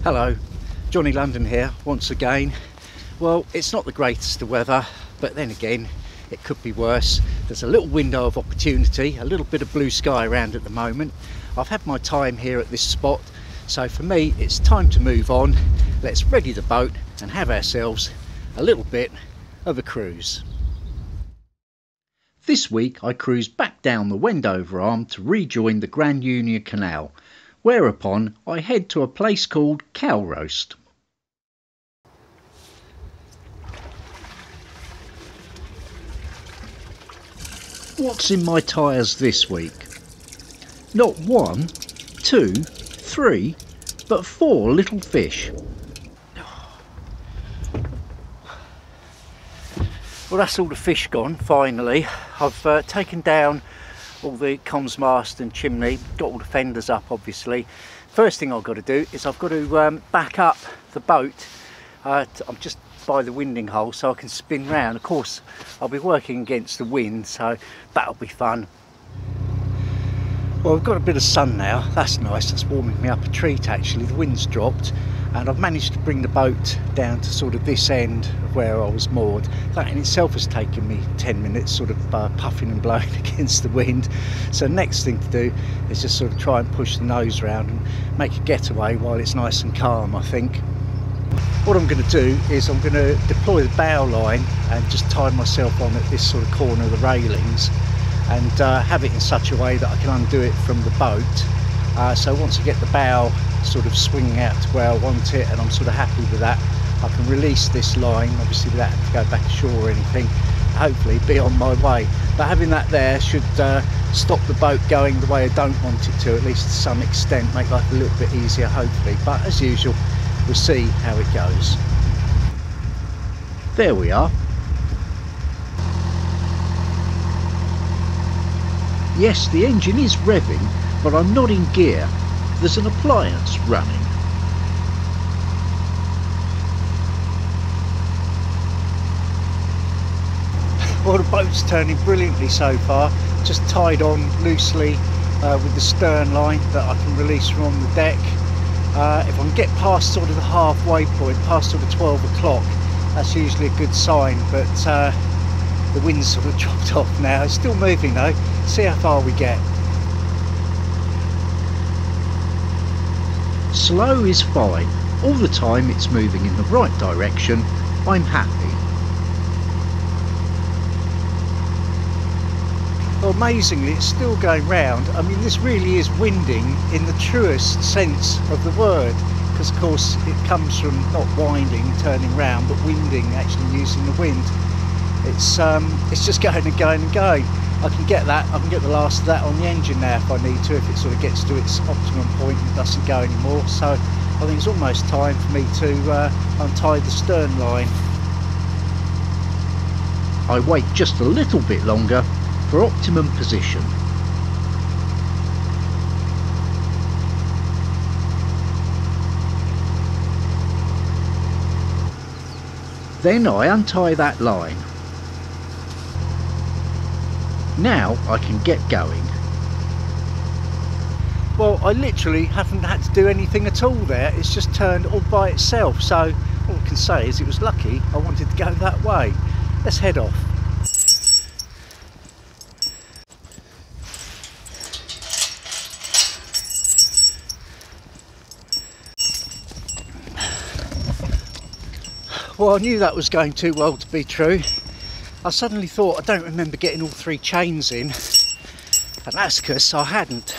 Hello, Johnny London here once again. Well, it's not the greatest of weather, but then again it could be worse. There's a little window of opportunity, a little bit of blue sky around at the moment. I've had my time here at this spot, so for me it's time to move on. Let's ready the boat and have ourselves a little bit of a cruise. This week I cruised back down the Wendover arm to rejoin the Grand Union Canal, whereupon I head to a place called Cow Roast. What's in my tyres this week? Not 1, 2, 3, but 4 little fish. Well, that's all the fish gone, finally. I've taken down all the comms mast and chimney, got all the fenders up obviously. First thing I've got to do is I've got to back up the boat. I'm just by the winding hole so I can spin round. Of course I'll be working against the wind, so that'll be fun. Well, I've got a bit of sun now, that's nice, that's warming me up a treat actually. The wind's dropped and I've managed to bring the boat down to sort of this end of where I was moored. That in itself has taken me 10 minutes sort of puffing and blowing against the wind. So next thing to do is just sort of try and push the nose round and make a getaway while it's nice and calm, I think. What I'm going to do is I'm going to deploy the bow line and just tie myself on at this sort of corner of the railings and have it in such a way that I can undo it from the boat. So once I get the bow sort of swinging out to where I want it and I'm sort of happy with that, I can release this line, obviously without having to go back ashore or anything, hopefully be on my way. But having that there should stop the boat going the way I don't want it to, at least to some extent, make life a little bit easier hopefully. But as usual, we'll see how it goes. There we are. Yes, the engine is revving, but I'm not in gear. There's an appliance running. Well, the boat's turning brilliantly so far. Just tied on loosely with the stern line that I can release from on the deck. If I can get past sort of the halfway point, past sort of 12 o'clock, that's usually a good sign, but the wind's sort of dropped off now. It's still moving though. See how far we get. Slow is fine. All the time it's moving in the right direction, I'm happy. Well, amazingly, it's still going round. I mean, this really is winding in the truest sense of the word, because of course it comes from not winding, turning round, but winding, actually using the wind. It's just going and going and going. I can get that, I can get the last of that on the engine now if I need to, if it sort of gets to its optimum point and doesn't go anymore. So I think it's almost time for me to untie the stern line. I wait just a little bit longer for optimum position. Then I untie that line. Now I can get going. Well, I literally haven't had to do anything at all there. It's just turned all by itself. So all I can say is it was lucky I wanted to go that way. Let's head off. Well, I knew that was going too well to be true. I suddenly thought I don't remember getting all 3 chains in, and that's because I hadn't.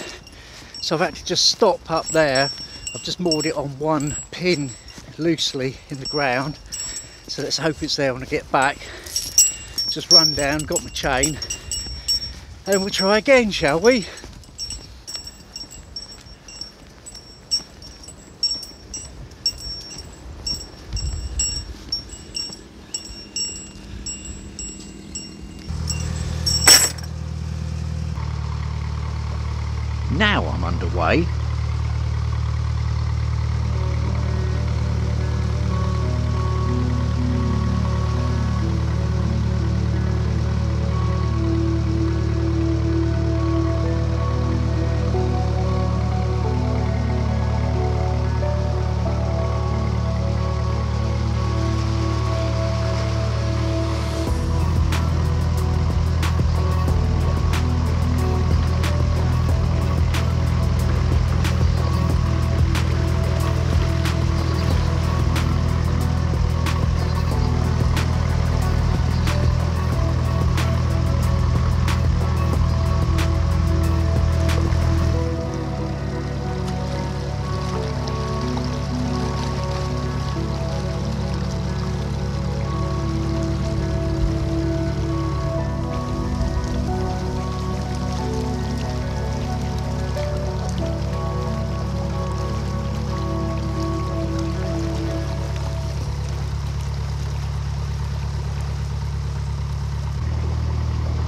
So I've had to just stop up there. I've just moored it on one pin loosely in the ground. So let's hope it's there when I get back. Just run down, got my chain, and we'll try again, shall we? Now I'm underway.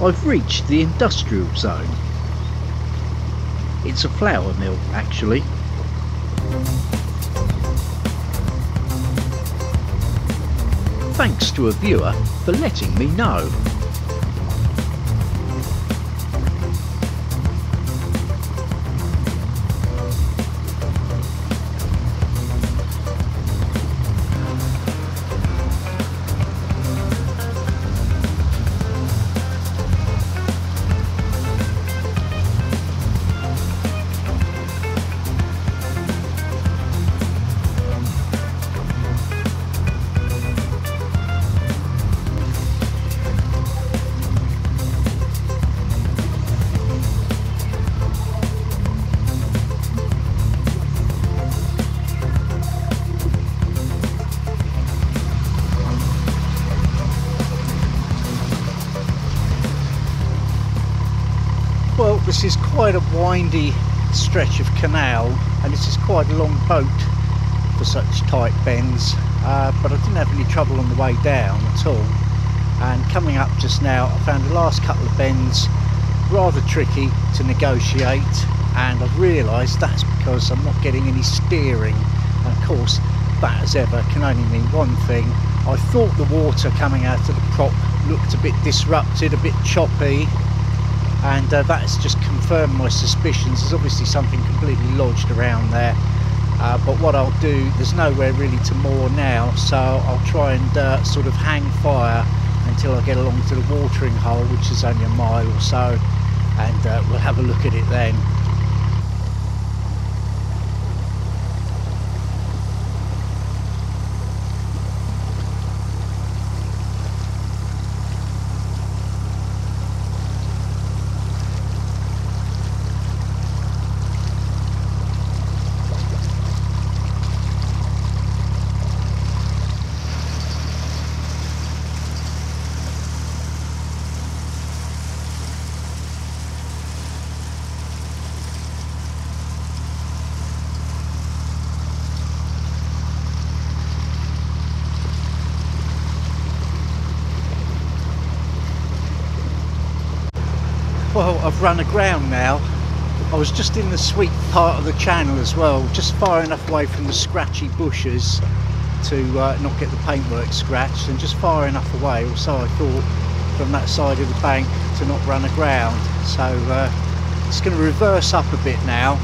I've reached the industrial zone. It's a flour mill, actually. Thanks to a viewer for letting me know. Well, this is quite a windy stretch of canal, and this is quite a long boat for such tight bends, but I didn't have any trouble on the way down at all. And coming up just now, I found the last couple of bends rather tricky to negotiate, and I've realised that's because I'm not getting any steering. And of course, that as ever can only mean one thing. I thought the water coming out of the prop looked a bit disrupted, a bit choppy, and that's just confirmed my suspicions. There's obviously something completely lodged around there, but what I'll do, there's nowhere really to moor now, so I'll try and sort of hang fire until I get along to the watering hole, which is only a mile or so, and we'll have a look at it then. Well, I've run aground now. I was just in the sweet part of the channel as well, just far enough away from the scratchy bushes to not get the paintwork scratched, and just far enough away, or so I thought, from that side of the bank to not run aground. So it's going to reverse up a bit now.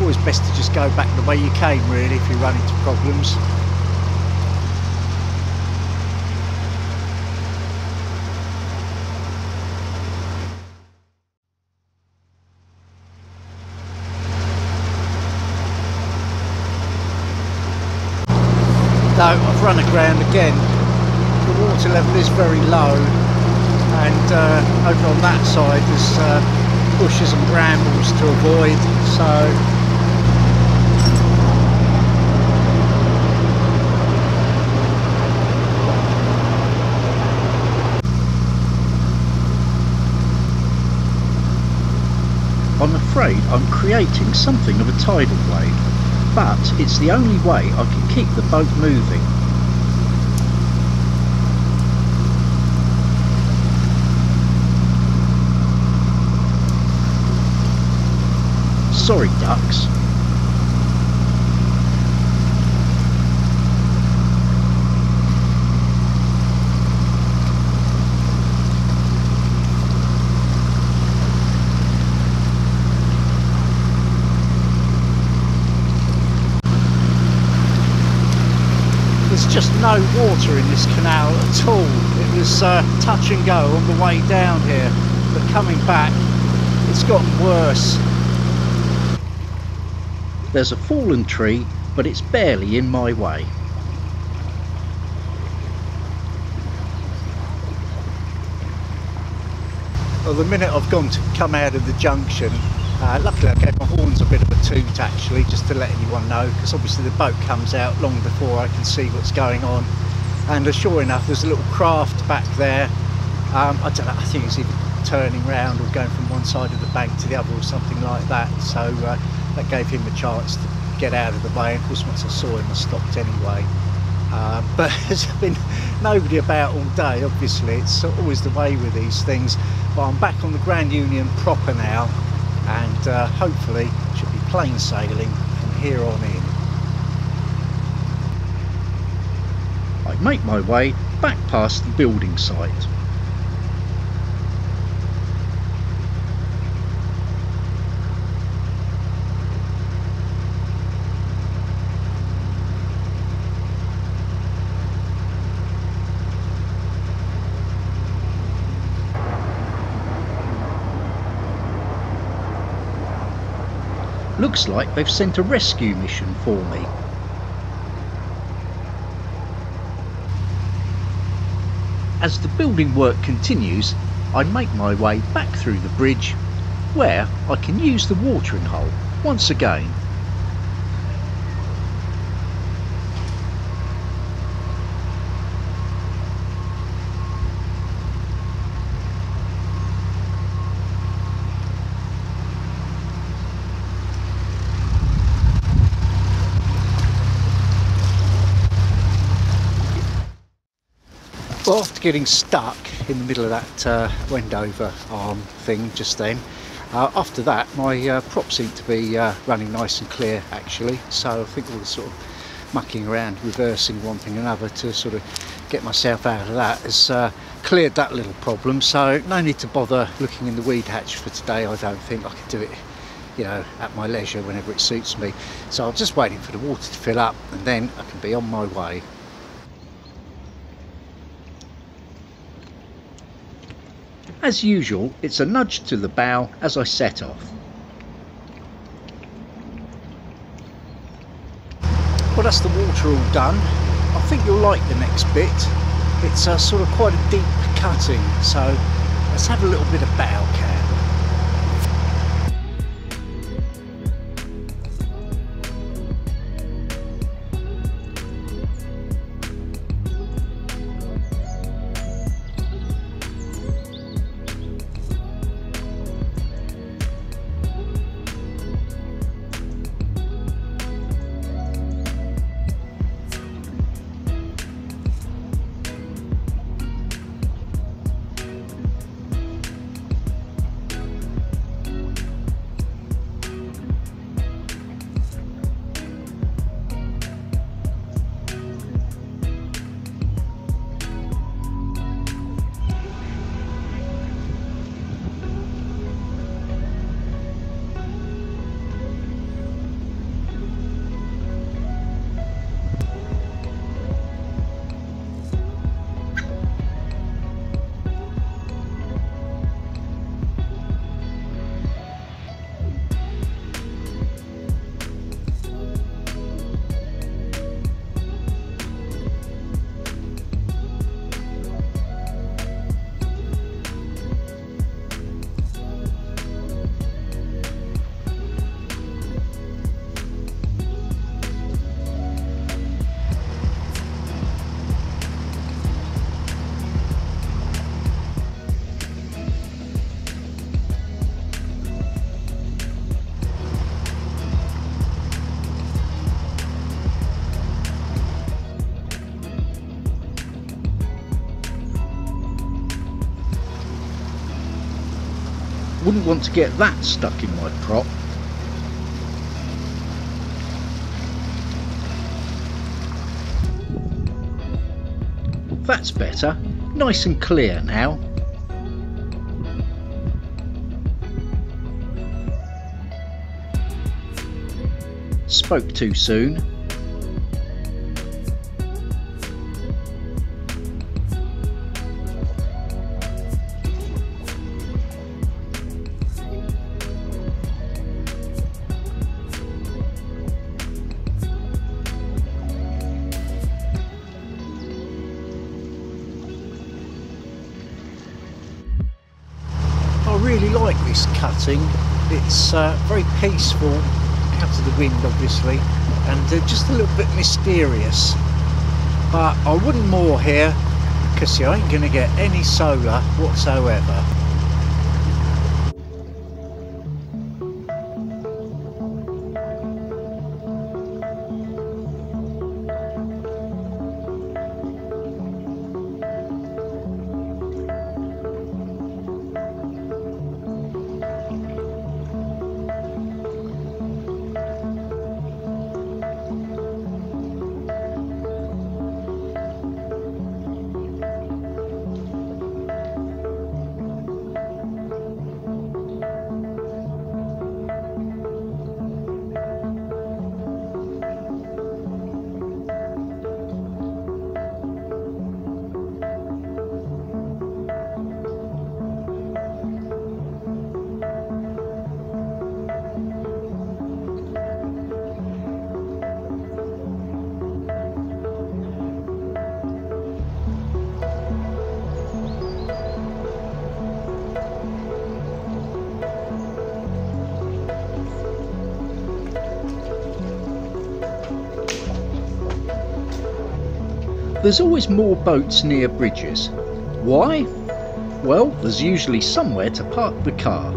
Always best to just go back the way you came really if you run into problems. No, I've run aground again. The water level is very low, and over on that side there's bushes and brambles to avoid, so I'm afraid I'm creating something of a tidal wave, but it's the only way I can keep the boat moving. Sorry, ducks. There's just no water in this canal at all. It was touch and go on the way down here, but coming back it's gotten worse. There's a fallen tree, but it's barely in my way. Well, the minute I've gone to come out of the junction, luckily I gave my horns a bit of a toot actually, just to let anyone know, because obviously the boat comes out long before I can see what's going on. And sure enough, there's a little craft back there. I don't know, I think it's either turning round or going from one side of the bank to the other or something like that. So that gave him a chance to get out of the way. Of course, once I saw him, I stopped anyway. but there's been nobody about all day. Obviously it's always the way with these things, but I'm back on the Grand Union proper now, and hopefully should be plain sailing from here on in. I make my way back past the building site. Looks like they've sent a rescue mission for me. As the building work continues, I make my way back through the bridge, where I can use the watering hole once again. Well, after getting stuck in the middle of that Wendover arm thing just then, after that my prop seemed to be running nice and clear actually, so I think all the sort of mucking around, reversing one thing and another to sort of get myself out of that has cleared that little problem, so no need to bother looking in the weed hatch for today. I don't think I can do it, you know, at my leisure whenever it suits me, so I'm just waiting for the water to fill up and then I can be on my way. As usual, it's a nudge to the bow as I set off. Well, that's the water all done. I think you'll like the next bit. It's sort of quite a deep cutting, so let's have a little bit of bow cam. Wouldn't want to get that stuck in my prop. That's better, nice and clear now. Spoke too soon. I really like this cutting. It's very peaceful, out of the wind obviously, and just a little bit mysterious. But I wouldn't moor here because you ain't going to get any solar whatsoever. There's always more boats near bridges. Why? Well, there's usually somewhere to park the car.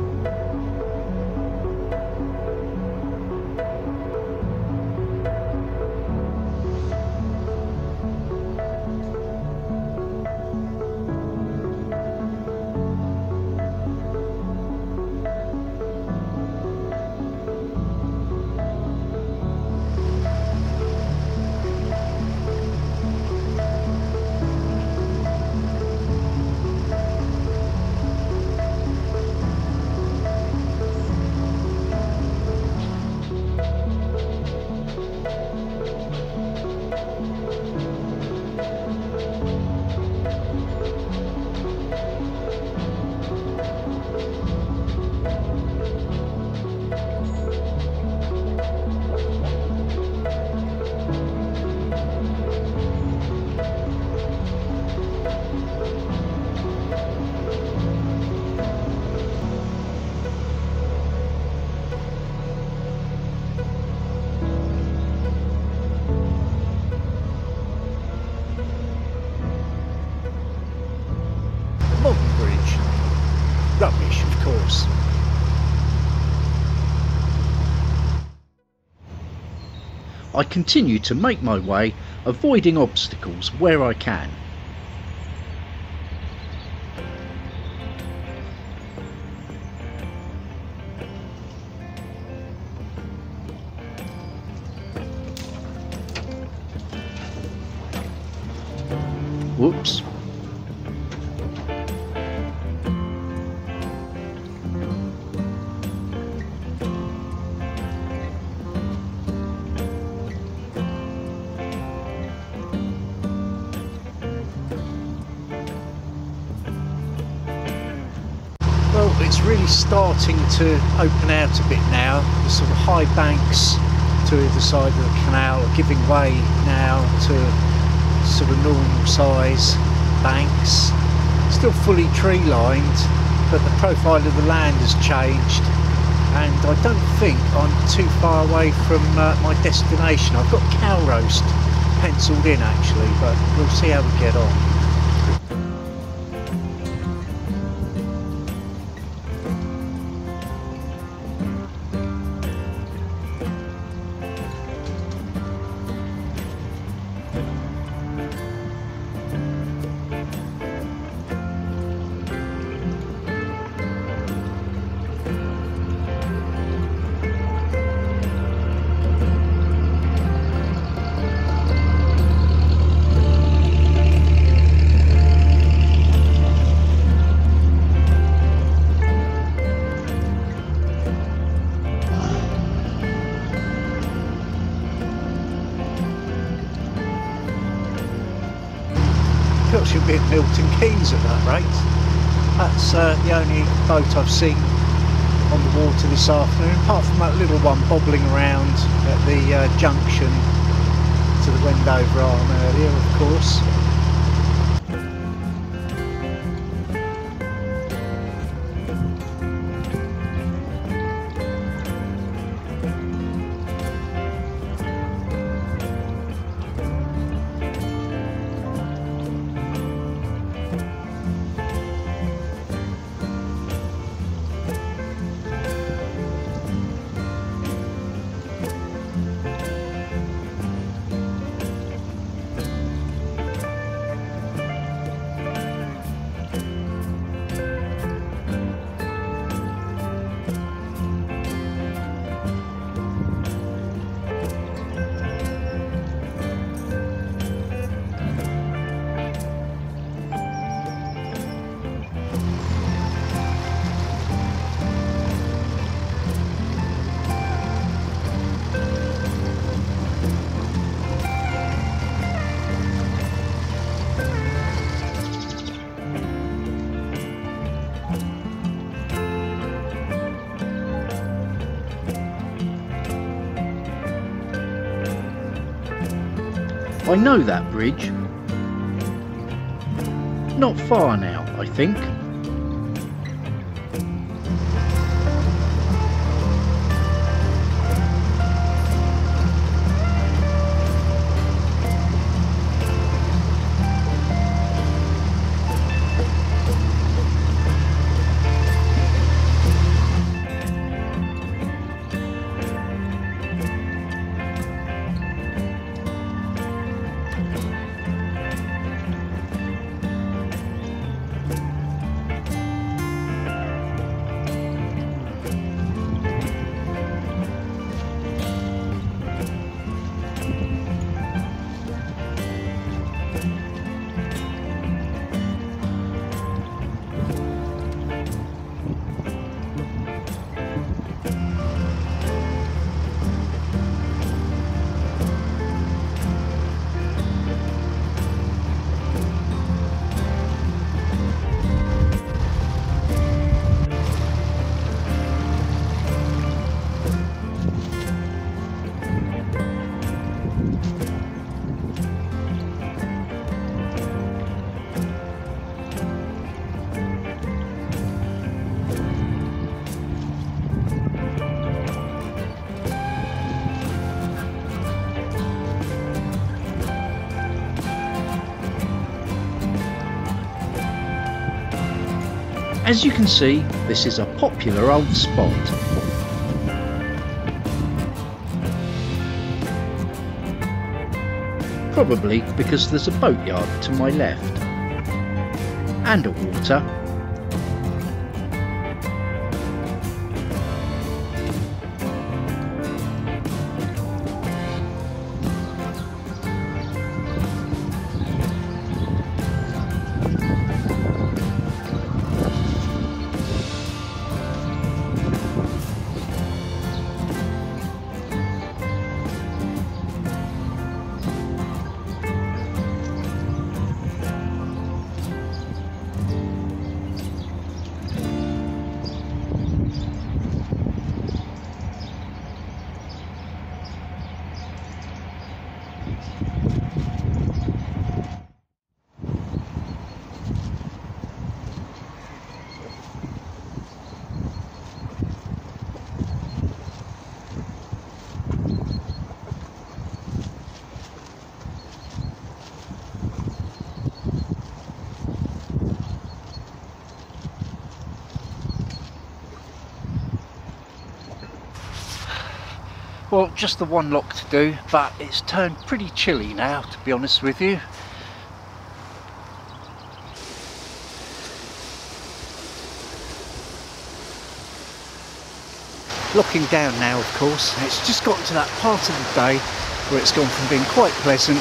Rubbish, of course. I continue to make my way, avoiding obstacles where I can. Whoops. Well, it's really starting to open out a bit now. The sort of high banks to either side of the canal are giving way now to sort of normal size banks. Still fully tree lined, but the profile of the land has changed, and I don't think I'm too far away from my destination. I've got cow roast penciled in actually, but we'll see how we get on. She'll be at Milton Keynes at that rate. That's the only boat I've seen on the water this afternoon, apart from that little one bobbling around at the junction to the Wendover arm earlier, of course. I know that bridge. Not far now, I think. As you can see, this is a popular old spot. Probably because there's a boatyard to my left and a water. Well, just the one lock to do, but it's turned pretty chilly now, to be honest with you. Looking down now, of course, it's just gotten to that part of the day where it's gone from being quite pleasant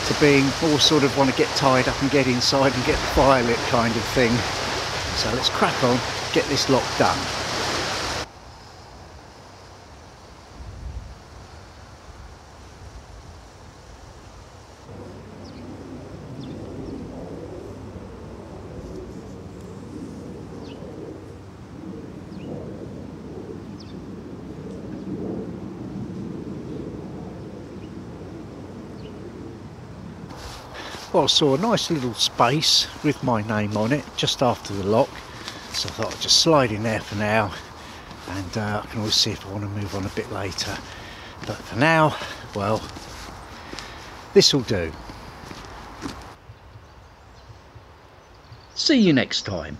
to being all sort of want to get tied up and get inside and get the fire lit kind of thing. So let's crack on, get this lock done. Well, I saw a nice little space with my name on it just after the lock, so I thought I'd just slide in there for now, and I can always see if I want to move on a bit later, but for now, well, this will do. See you next time.